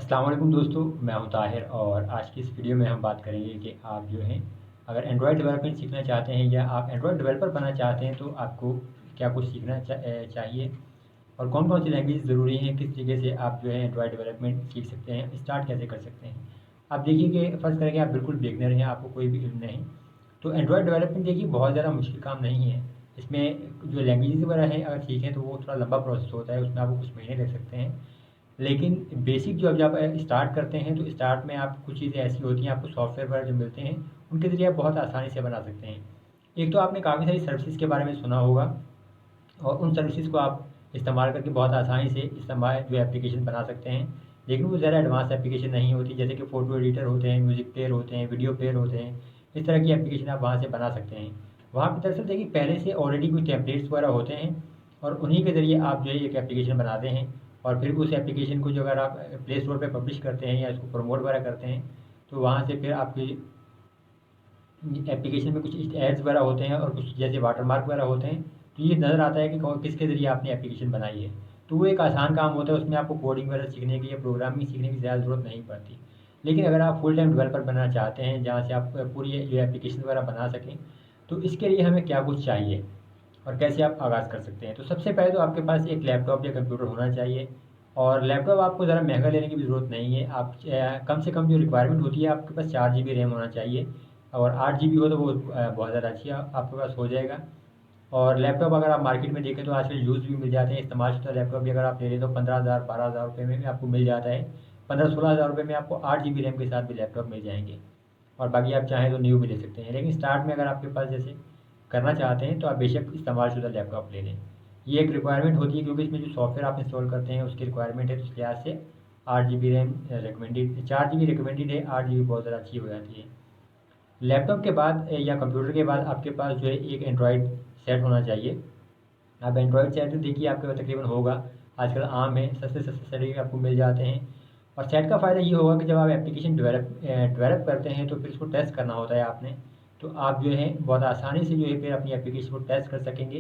अस्सलाम वालेकुम दोस्तों, मैं हूं ताहिर और आज की इस वीडियो में हम बात करेंगे कि आप जो हैं अगर एंड्रॉयड डेवलपमेंट सीखना चाहते हैं या आप एंड्रॉयड डेवलपर बनना चाहते हैं तो आपको क्या कुछ सीखना चाहिए और कौन-कौन सी लैंग्वेज ज़रूरी हैं, किस तरीके से आप जो है एंड्रॉयड डेवलपमेंट सीख सकते हैं, स्टार्ट कैसे कर सकते हैं। आप देखिए कि फ़र्ज़ करें कि आप बिल्कुल बिगिनर हैं, आपको कोई भी इल्म नहीं, तो एंड्रॉयड डेवलपमेंट देखिए बहुत ज़्यादा मुश्किल काम नहीं है। इसमें जो लैंग्वेजेज़ वगैरह हैं अगर सीखें तो वो थोड़ा लंबा प्रोसेस होता है, उसमें आपको कुछ महीने लग सकते हैं। लेकिन बेसिक जो अब जब स्टार्ट करते हैं तो स्टार्ट में आप कुछ चीज़ें ऐसी होती हैं, आपको सॉफ्टवेयर वगैरह जो मिलते हैं उनके ज़रिए आप बहुत आसानी से बना सकते हैं। एक तो आपने काफ़ी सारी सर्विसेज के बारे में सुना होगा और उन सर्विसेज को आप इस्तेमाल करके बहुत आसानी से इस्तेमाल जो एप्लीकेशन बना सकते हैं, लेकिन वो ज़्यादा एडवांस एप्लीकेशन नहीं होती, जैसे कि फ़ोटो एडिटर होते हैं, म्यूज़िक प्लेयर होते हैं, वीडियो प्लेयर होते हैं। इस तरह की एप्लीकेशन आप वहाँ से बना सकते हैं। वहाँ पे दरअसल देखिए पहले से ऑलरेडी कुछ टेम्पलेट्स वगैरह होते हैं और उन्हीं के ज़रिए आप जो है एक एप्लीकेशन बनाते हैं और फिर उस एप्लीकेशन को जो अगर आप प्ले स्टोर पे पब्लिश करते हैं या इसको प्रमोट वगैरह करते हैं, तो वहाँ से फिर आपकी एप्लीकेशन में कुछ एड्स वगैरह होते हैं और कुछ जैसे वाटरमार्क वगैरह होते हैं, तो ये नज़र आता है कि किसके ज़रिए आपने एप्लीकेशन बनाई है। तो वो एक आसान काम होता है, उसमें आपको कोडिंग वगैरह सीखने की या प्रोग्रामिंग सीखने की ज़्यादा ज़रूरत नहीं पड़ती। लेकिन अगर आप फुल टाइम डेवलपर बनना चाहते हैं जहाँ से आप पूरी जो एप्लीकेशन वगैरह बना सकें, तो इसके लिए हमें क्या कुछ चाहिए और कैसे आप आगाज़ कर सकते हैं। तो सबसे पहले तो आपके पास एक लैपटॉप या कंप्यूटर होना चाहिए और लैपटॉप आपको ज़रा महंगा लेने की भी ज़रूरत नहीं है। आप कम से कम जो रिक्वायरमेंट होती है आपके पास 4 जीबी रैम होना चाहिए और 8 जीबी हो तो वो बहुत ज़्यादा अच्छी आपके पास हो जाएगा। और लैपटॉप अगर आप मार्केट में देखें तो आजकल यूज़ भी मिल जाते हैं, इस्तेमालशुदा लैपटॉप भी अगर आप ले लें तो 15,000 12,000 रुपये में भी आपको मिल जाता है। 15-16,000 रुपये में आपको 8 जीबी रैम के साथ भी लैपटॉप मिल जाएँगे और बाकी आप चाहें तो न्यू भी ले सकते हैं। लेकिन स्टार्ट में अगर आपके पास जैसे करना चाहते हैं तो आप बेशक इस्तेमालशुदा लैपटॉप ले लें। ये एक रिक्वायरमेंट होती है क्योंकि इसमें जो सॉफ्टवेयर आप इंस्टॉल करते हैं उसकी रिक्वायरमेंट है, तो इस लिहाज से 8 GB RAM recommended, 4 GB recommended है, 8 जीबी बहुत ज़्यादा अच्छी हो जाती है। लैपटॉप के बाद या कंप्यूटर के बाद आपके पास जो है एक एंड्रॉयड सेट होना चाहिए। अब एंड्रॉयड सेट तो देखिए आपके पास तकरीबन होगा, आजकल आम है, सस्ते सस्ते सेट भी आपको मिल जाते हैं। और सेट का फ़ायदा ये होगा कि जब आप एप्लीकेशन डेवलप करते हैं तो फिर उसको टेस्ट करना होता है आपने, तो आप जो है बहुत आसानी से जो है फिर अपनी एप्लीकेशन को टेस्ट कर सकेंगे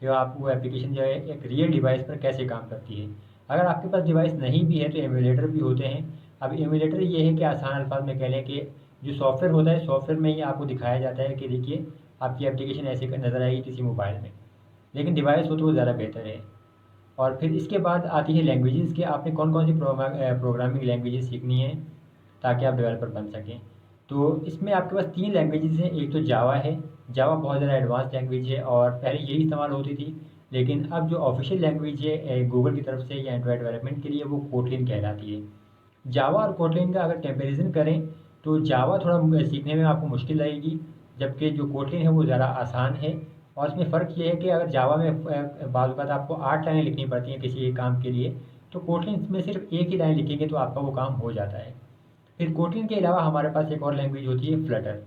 कि आप वो एप्लीकेशन जो है एक रियल डिवाइस पर कैसे काम करती है। अगर आपके पास डिवाइस नहीं भी है तो एमुलेटर भी होते हैं। अब एमुलेटर ये है कि आसान अल्फाज में कह लें कि जो सॉफ्टवेयर होता है सॉफ्टवेयर में ही आपको दिखाया जाता है कि देखिए आपकी एप्लीकेशन ऐसे नज़र आएगी किसी मोबाइल में, लेकिन डिवाइस हो तो वो ज़्यादा बेहतर है। और फिर इसके बाद आती है लैंग्वेजेस कि आपने कौन-कौन सी प्रोग्रामिंग लैंग्वेजेस सीखनी है ताकि आप डेवलपर बन सकें। तो इसमें आपके पास 3 लैंग्वेजेस हैं, एक तो जावा है। जावा बहुत ज़्यादा एडवांस लैंग्वेज है और पहले यही इस्तेमाल होती थी, लेकिन अब जो ऑफ़िशियल लैंग्वेज है गूगल की तरफ से या एंड्रॉयड डेवलपमेंट के लिए वो कोटलिन कहलाती है। जावा और कोटलिन का अगर कंपैरिज़न करें तो जावा थोड़ा सीखने में आपको मुश्किल लगेगी, जबकि जो कोटलिन है वो ज़रा आसान है। और इसमें फ़र्क ये है कि अगर जावा में बाज़ औक़ात आपको 8 लाइनें लिखनी पड़ती हैं किसी एक काम के लिए, तो कोटलिन में सिर्फ़ एक ही लाइन लिखेंगे तो आपका वो काम हो जाता है। फिर कोटलिन के अलावा हमारे पास एक और लैंग्वेज होती है फ्लटर।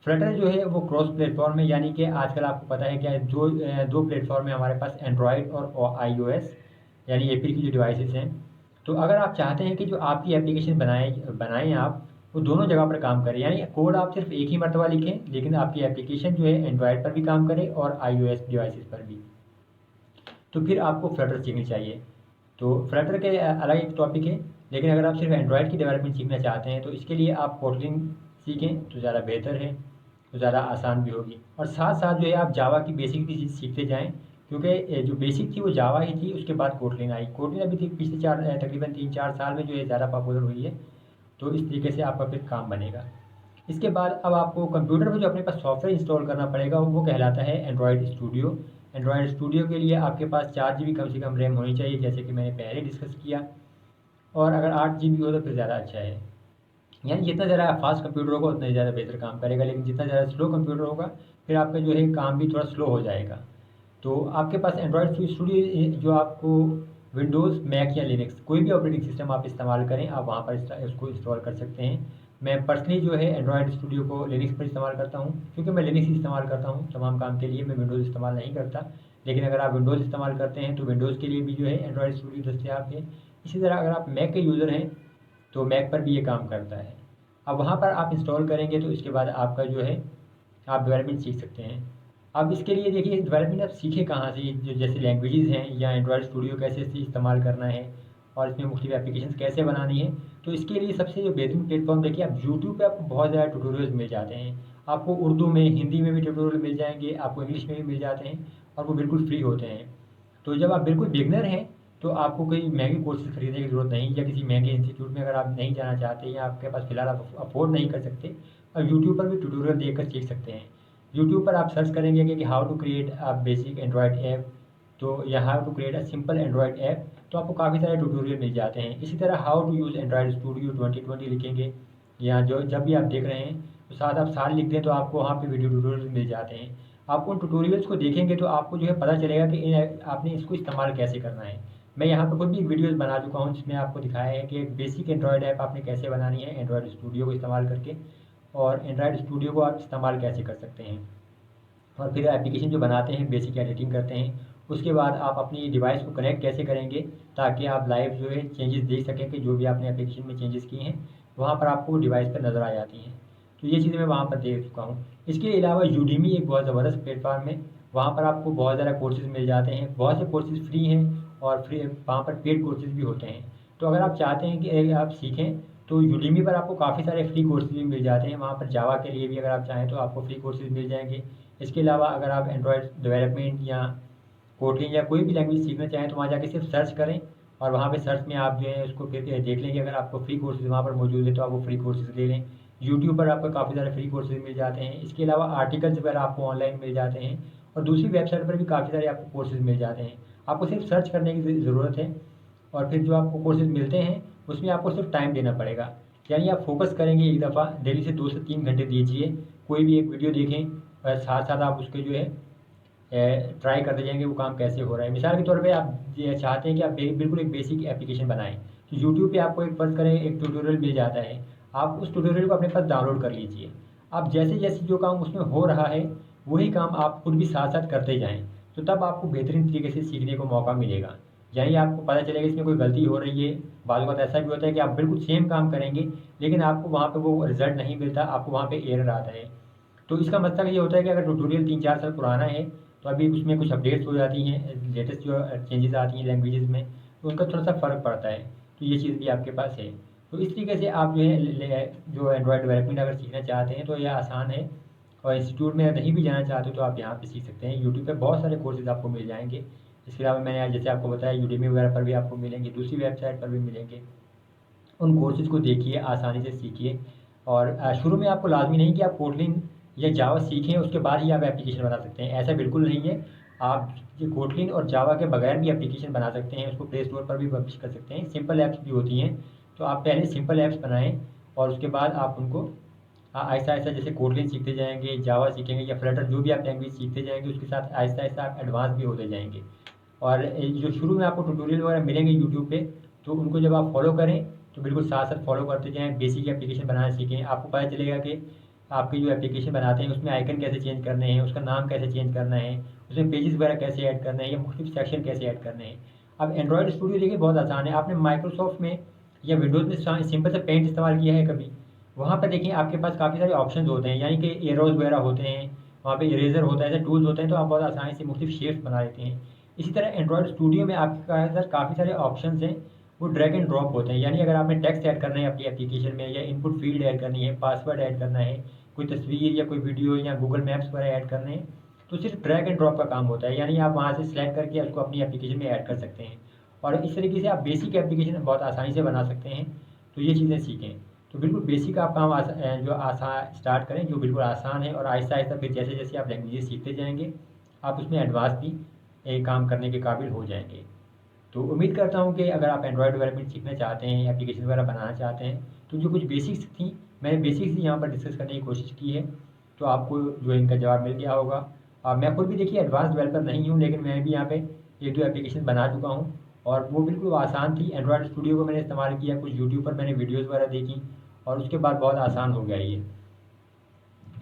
फ्लटर जो है वो क्रॉस प्लेटफ़ॉर्म है, यानी कि आजकल आपको पता है कि 2 प्लेटफ़ॉर्म है हमारे पास, एंड्रॉयड और आईओएस, यानी एप्पल की जो डिवाइसेज़ हैं। तो अगर आप चाहते हैं कि जो आपकी एप्लीकेशन बनाएँ आप, वो दोनों जगह पर काम करे, यानी कोड आप सिर्फ़ एक ही मर्तबा लिखें, लेकिन आपकी एप्लीकेशन जो है एंड्रॉयड पर भी काम करे और आईओएस डिवाइसेज़ पर भी। तो फिर आपको फ्लटर सीखनी चाहिए। तो फ्लटर के अलग एक टॉपिक है, लेकिन अगर आप सिर्फ़ एंड्रॉयड की डेवलपमेंट सीखना चाहते हैं तो इसके लिए आप कोटलिन सीखें तो ज़्यादा बेहतर है, तो ज़्यादा आसान भी होगी। और साथ-साथ जो है आप जावा की बेसिक भी चीज़ सीखते जाएँ, क्योंकि जो बेसिक थी वो जावा ही थी, उसके बाद कोटलिन आई। कोटलिन अभी थी पिछले तकरीबन 3-4 साल में जो है ज़्यादा पॉपुलर हुई है, तो इस तरीके से आपका फिर काम बनेगा। इसके बाद अब आपको कंप्यूटर पे जो अपने पास सॉफ्टवेयर इंस्टॉल करना पड़ेगा वो कहलाता है एंड्रॉयड स्टूडियो। एंड्रॉयड स्टूडियो के लिए आपके पास 4 जीबी कम से कम रैम होनी चाहिए, जैसे कि मैंने पहले डिस्कस किया, और अगर 8 जीबी हो तो फिर ज़्यादा अच्छा है। यानी जितना ज़्यादा फास्ट कंप्यूटर होगा उतना ही ज़्यादा बेहतर काम करेगा, लेकिन जितना ज़्यादा स्लो कंप्यूटर होगा फिर आपका जो है काम भी थोड़ा स्लो हो जाएगा। तो आपके पास एंड्रॉयड स्टूडियो जो आपको विंडोज़, मैक या लिनक्स कोई भी ऑपरेटिंग सिस्टम आप इस्तेमाल करें, आप वहाँ पर उसको इंस्टॉल कर सकते हैं। मैं पर्सनली जो है एंड्रॉयड स्टूडियो को लिनक्स पर इस्तेमाल करता हूँ, क्योंकि मैं लिनक्स ही इस्तेमाल करता हूँ तमाम काम के लिए, मैं विंडोज़ इस्तेमाल नहीं करता। लेकिन अगर आप विंडोज़ इस्तेमाल करते हैं तो विंडोज़ के लिए भी जो है एंड्रॉयड स्टूडियो दस्तयाब है। इसी तरह अगर आप मैक के यूज़र हैं तो मैक पर भी ये काम करता है। अब वहाँ पर आप इंस्टॉल करेंगे तो इसके बाद आपका जो है आप डेवलपमेंट सीख सकते हैं। अब इसके लिए देखिए डेवलपमेंट आप सीखें कहाँ से, जो जैसे लैंग्वेजेज़ हैं या एंड्रॉयड स्टूडियो कैसे इस्तेमाल करना है और इसमें मुख्तलिफ एप्लीकेशन कैसे बनानी है। तो इसके लिए सबसे जो बेहतरीन प्लेटफॉर्म देखिए, आप यूट्यूब पे आपको बहुत ज़्यादा ट्यूटोरियल्स मिल जाते हैं। आपको उर्दू में, हिंदी में भी ट्यूटोरियल मिल जाएंगे, आपको इंग्लिश में भी मिल जाते हैं और वो बिल्कुल फ्री होते हैं। तो जब आप बिल्कुल बिगनर हैं तो आपको कोई महंगे कोर्सेज खरीदने की ज़रूरत नहीं, या किसी महंगे इंस्टीट्यूट में अगर आप नहीं जाना चाहते या आपके पास फ़िलहाल आप अफोर्ड नहीं कर सकते, और यूट्यूब पर भी ट्यूटोरियल देखकर सीख सकते हैं। यूट्यूब पर आप सर्च करेंगे कि how to create a basic Android app, तो या how to create a simple Android app, तो आपको काफ़ी सारे ट्यूटोरियल मिल जाते हैं। इसी तरह how to use Android Studio 2020 लिखेंगे, या जो जब भी आप देख रहे हैं तो साथ आप साल लिख दें तो आपको वहाँ पे वीडियो ट्यूटोरियल मिल जाते हैं। आप उन ट्यूटोरियल्स को देखेंगे तो आपको जो है पता चलेगा कि आपने इसको इस्तेमाल कैसे करना है। मैं यहाँ पे खुद भी वीडियोज़ बना चुका हूँ जिसमें आपको दिखाया है कि एक बेसिक एंड्रॉयड ऐप आपने कैसे बनानी है एंड्रॉयड स्टूडियो को इस्तेमाल करके, और एंड्रॉयड स्टूडियो को आप इस्तेमाल कैसे कर सकते हैं। और फिर एप्लीकेशन जो बनाते हैं, बेसिक एडिटिंग करते हैं, उसके बाद आप अपनी डिवाइस को कनेक्ट कैसे करेंगे ताकि आप लाइव जो है चेंजेस देख सकें कि जो भी आपने एप्लीकेशन में चेंजेस किए हैं वहाँ पर आपको डिवाइस पर नज़र आ जाती हैं। तो ये चीज़ें मैं वहाँ पर देख चुका हूँ। इसके अलावा यूडीमी एक बहुत ज़बरदस्त प्लेटफॉर्म है। वहाँ पर आपको बहुत ज़्यादा कोर्सेज़ मिल जाते हैं, बहुत से कोर्सेज़ फ्री हैं और फ्री वहाँ पर पेड कोर्सेज़ भी होते हैं। तो अगर आप चाहते हैं कि आप सीखें तो यूडीमी पर आपको काफ़ी सारे फ्री कोर्सेज़ भी मिल जाते हैं। वहाँ पर जावा के लिए भी अगर आप चाहें तो आपको फ्री कोर्सेज़ मिल जाएंगे। इसके अलावा अगर आप एंड्रॉयड डेवलपमेंट या कोडिंग या कोई भी लैंग्वेज सीखना चाहें तो वहाँ जाके सिर्फ सर्च करें, और वहाँ पे सर्च में आप जो है उसको फिर देख लेंगे। अगर आपको फ्री कोर्सेज वहाँ पर मौजूद है तो आप वो फ्री कोर्सेज ले लें। यूट्यूब पर आपको काफ़ी सारे फ्री कोर्सेज मिल जाते हैं। इसके अलावा आर्टिकल्स वगैरह आपको ऑनलाइन मिल जाते हैं, और दूसरी वेबसाइट पर भी काफ़ी सारे आपको कोर्सेज मिल जाते हैं। आपको सिर्फ सर्च करने की ज़रूरत है, और फिर जो आपको कोर्सेज मिलते हैं उसमें आपको सिर्फ टाइम देना पड़ेगा। यानी आप फोकस करेंगे, एक दफ़ा डेली से 2 से 3 घंटे दीजिए, कोई भी एक वीडियो देखें और साथ साथ आप उसके जो है ट्राई करते जाएंगे वो काम कैसे हो रहा है। मिसाल के तौर पे आप ये चाहते हैं कि आप बिल्कुल एक बेसिक एप्लीकेशन बनाएं, तो यूट्यूब पे आपको एक फ़र्ज़ करें एक ट्यूटोरियल मिल जाता है, आप उस ट्यूटोरियल को अपने पास डाउनलोड कर लीजिए। आप जैसे जैसे जो काम उसमें हो रहा है वही काम आप खुद भी साथ साथ करते जाएँ, तो तब आपको बेहतरीन तरीके से सीखने को मौका मिलेगा। यानी आपको पता चलेगा इसमें कोई गलती हो रही है। बाज़ वक़्त ऐसा भी होता है कि आप बिल्कुल सेम काम करेंगे लेकिन आपको वहाँ पे वो रिज़ल्ट नहीं मिलता, आपको वहाँ पे एरर आता है। तो इसका मतलब ये होता है कि अगर ट्यूटोरियल 3-4 साल पुराना है तो अभी उसमें कुछ अपडेट्स हो जाती हैं, लेटेस्ट जो चेंजेस आती हैं लैंग्वेजेस में, तो उनका थोड़ा सा फ़र्क पड़ता है। तो ये चीज़ भी आपके पास है। तो इस तरीके से आप जो है जो एंड्रॉयड डेवलपमेंट अगर सीखना चाहते हैं तो ये आसान है, और इंस्टीट्यूट में नहीं भी जाना चाहते तो आप यहाँ पे सीख सकते हैं। यूट्यूब पे बहुत सारे कोर्सेज़ आपको मिल जाएंगे। इसके अलावा मैंने आज जैसे आपको बताया यूडेमी वगैरह पर भी आपको मिलेंगे, दूसरी वेबसाइट पर भी मिलेंगे। उन कोर्सेज़ को देखिए, आसानी से सीखिए, और शुरू में आपको लाज़मी नहीं कि आप कोटलिन या जावा सीखें उसके बाद ही आप एप्लीकेशन बना सकते हैं, ऐसा बिल्कुल नहीं है। आप ये कोटलिन और जावा के बगैर भी एप्लीकेशन बना सकते हैं, उसको प्ले स्टोर पर भी पब्लिश कर सकते हैं, सिंपल ऐप्स भी होती हैं। तो आप पहले सिंपल ऐप्स बनाएँ और उसके बाद आप उनको आहिस्ता-आहिस्ता जैसे कोटलिन सीखते जाएँगे, जावा सीखेंगे या फ्लटर जो भी आप लैंग्वेज सीखते जाएँगे उसके साथ आहिस्ता-आहिस्ता आप एडवांस भी होते जाएँगे। और जो शुरू में आपको ट्यूटोरियल वगैरह मिलेंगे यूट्यूब पे, तो उनको जब आप फॉलो करें तो बिल्कुल साथ-साथ फॉलो करते जाएँ, बेसिक एप्लीकेशन बनाना सीखें। आपको पता चलेगा कि आपकी जो एप्लीकेशन बनाते हैं उसमें आइकन कैसे चेंज करने हैं, उसका नाम कैसे चेंज करना है, उसमें पेजेस वगैरह कैसे ऐड करने हैं या मुख्तलिफ सेक्शन कैसे ऐड करने हैं। अब एंड्रॉयड स्टूडियो देखिए बहुत आसान है। आपने माइक्रोसॉफ्ट में या विंडोज़ में सिंपल सा पेंट इस्तेमाल किया है कभी? वहाँ पे देखिए आपके पास काफ़ी सारे ऑप्शंस होते हैं, यानी कि एरोज़ वगैरह होते हैं, वहाँ पे इरेज़र होता है, ऐसे टूल्स होते हैं, तो आप बहुत आसानी से मुख्तलिफ शेप्स बना लेते हैं। इसी तरह एंड्रॉयड स्टूडियो में आपके पास काफ़ी सारे ऑप्शंस हैं, वो ड्रैग एंड ड्रॉप होते हैं। यानी अगर आपने टेक्स्ट ऐड करना है अपनी एप्लीकेशन में, या इनपुट फ़ील्ड ऐड करनी है, पासवर्ड ऐड करना है, कोई तस्वीर या कोई वीडियो या गूगल मैप्स वगैरह ऐड करने हैं, तो सिर्फ ड्रैग एंड ड्रॉप का काम होता है। यानी आप वहाँ से सेलेक्ट करके उसको अपनी एप्लीकेशन में ऐड कर सकते हैं, और इस तरीके से आप बेसिक एप्लीकेशन बहुत आसानी से बना सकते हैं। तो ये चीज़ें सीखें। तो बिल्कुल बेसिक आप काम जो आसान स्टार्ट करें जो बिल्कुल आसान है, और आहिस्ता-आहिस्ता फिर जैसे-जैसे आप लैंग्वेजेस सीखते जाएँगे, आप उसमें एडवांस भी काम करने के काबिल हो जाएँगे। तो उम्मीद करता हूँ कि अगर आप एंड्रॉयड डेवलपमेंट सीखना चाहते हैं, एप्लीकेशन वगैरह बनाना चाहते हैं, तो जो कुछ बेसिक्स थी, मैंने बेसिक्स ही यहाँ पर डिस्कस करने की कोशिश की है, तो आपको जो इनका जवाब मिल गया होगा। मैं खुद भी देखिए एडवांस डेवलपर नहीं हूँ, लेकिन मैं भी यहाँ पे 1-2 एप्लीकेशन बना चुका हूँ, और वो बिल्कुल आसान थी। एंड्रॉयड स्टूडियो को मैंने इस्तेमाल किया, कुछ यूट्यूब पर मैंने वीडियोज़ वगैरह देखी, और उसके बाद बहुत आसान हो गया ये।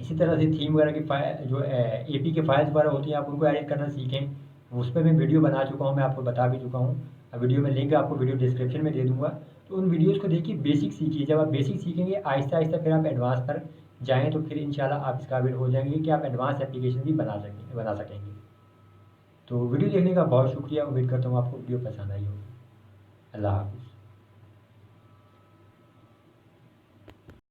इसी तरह से थीम वगैरह की जो एपी के फाइल्स वगैरह होती हैं, आप उनको एडिट करना सीखें। उस पे मैं वीडियो बना चुका हूँ, मैं आपको बता भी चुका हूँ। वीडियो में लिंक आपको वीडियो डिस्क्रिप्शन में दे दूँगा। तो उन वीडियोज़ को देखिए, बेसिक सीखिए। जब आप बेसिक सीखेंगे आहिस्ता-आहिस्ता फिर आप एडवांस पर जाएँ, तो फिर इंशाल्लाह आप इस काबिल हो जाएँगे कि आप एडवांस एप्लीकेशन भी बना सकेंगे। तो वीडियो देखने का बहुत शुक्रिया। उम्मीद करता हूँ आपको वीडियो पसंद आई होगी। अल्लाह हाफ़िज़।